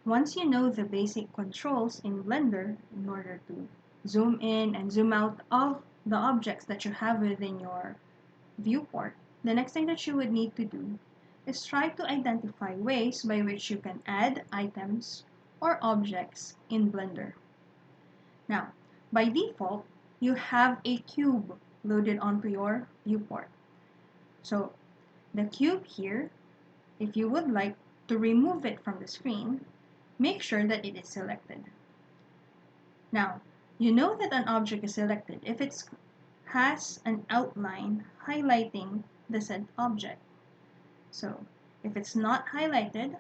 Once you know the basic controls in Blender in order to zoom in and zoom out of the objects that you have within your viewport, the next thing that you would need to do is try to identify ways by which you can add items or objects in Blender. Now, by default, you have a cube loaded onto your viewport. So the cube here, if you would like to remove it from the screen, make sure that it is selected. Now, you know that an object is selected if it has an outline highlighting the said object. So if it's not highlighted,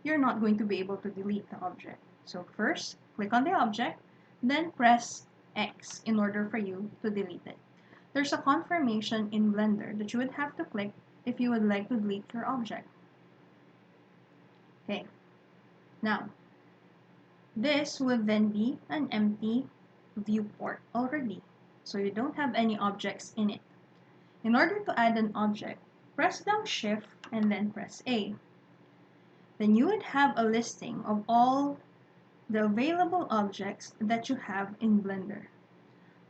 you're not going to be able to delete the object. So first, click on the object, then press X in order for you to delete it. There's a confirmation in Blender that you would have to click if you would like to delete your object. Okay, now this will then be an empty viewport already, so you don't have any objects in it. In order to add an object, press down Shift and then press A. Then you would have a listing of all the available objects that you have in Blender.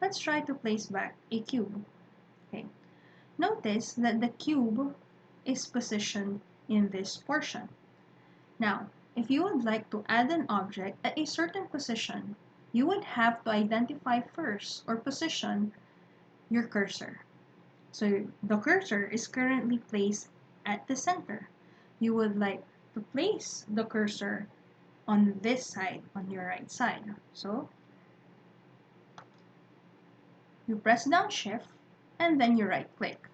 Let's try to place back a cube. Okay. Notice that the cube is positioned in this portion. Now, if you would like to add an object at a certain position, you would have to identify first or position your cursor. So the cursor is currently placed at the center. You would like to place the cursor on this side, on your right side. So you press down Shift and then you right click.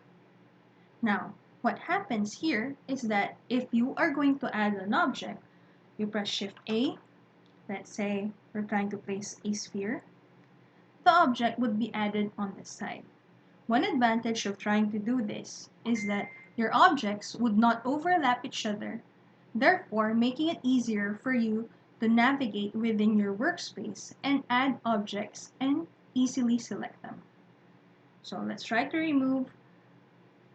Now, what happens here is that if you are going to add an object, you press Shift A. Let's say we're trying to place a sphere. The object would be added on this side. One advantage of trying to do this is that your objects would not overlap each other, therefore making it easier for you to navigate within your workspace and add objects and easily select them. So let's try to remove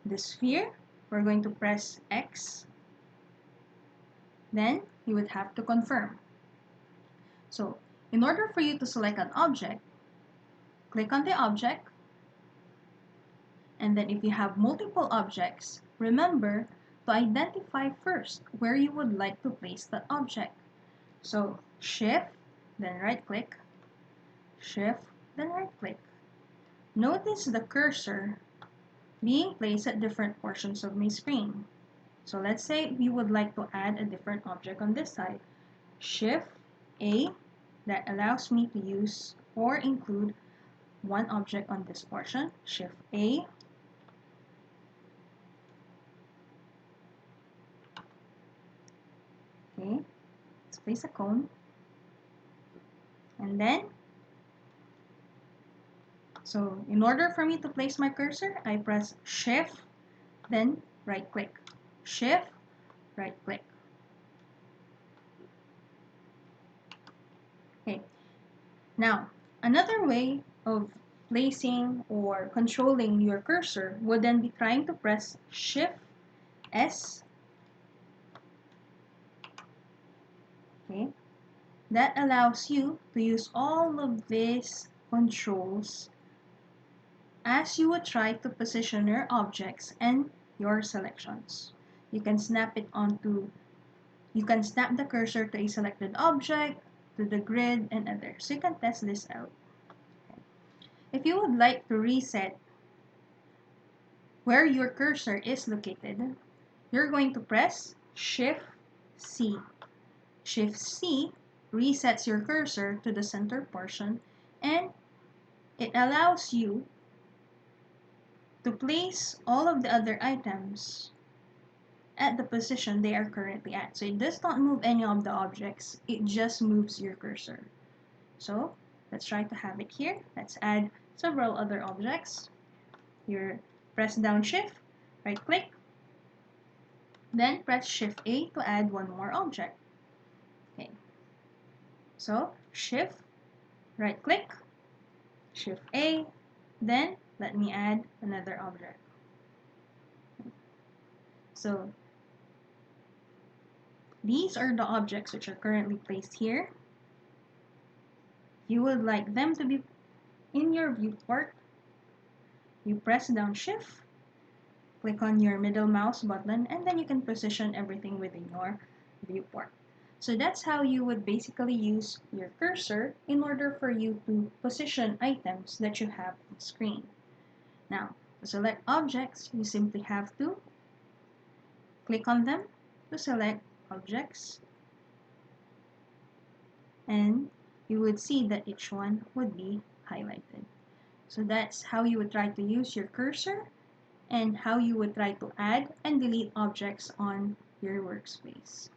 the sphere. We're going to press X. Then you would have to confirm. So in order for you to select an object, click on the object. And then if you have multiple objects, remember to identify first where you would like to place that object. So Shift, then right click, Shift, then right click. Notice the cursor being placed at different portions of my screen. So let's say we would like to add a different object on this side. Shift A, that allows me to use or include one object on this portion. Shift A. Okay, let's place a cone. And then, so in order for me to place my cursor, I press Shift, then right click. Shift, right click. Okay, now another way of placing or controlling your cursor would then be trying to press Shift S. Okay, that allows you to use all of these controls as you would try to position your objects and your selections. You can snap the cursor to a selected object, to the grid, and others. So you can test this out. Okay. If you would like to reset where your cursor is located, you're going to press Shift C. Shift C resets your cursor to the center portion, and it allows you to place all of the other items at the position they are currently at. So it does not move any of the objects, it just moves your cursor. So let's try to have it here. Let's add several other objects. You press down Shift, right click, then press Shift A to add one more object. Okay. So Shift, right click, Shift A, then let me add another object. So These are the objects which are currently placed here. You would like them to be in your viewport. You press down Shift, click on your middle mouse button, and then you can position everything within your viewport. So that's how you would basically use your cursor in order for you to position items that you have on screen. Now, to select objects, you simply have to click on them to select objects, and you would see that each one would be highlighted. So that's how you would try to use your cursor and how you would try to add and delete objects on your workspace.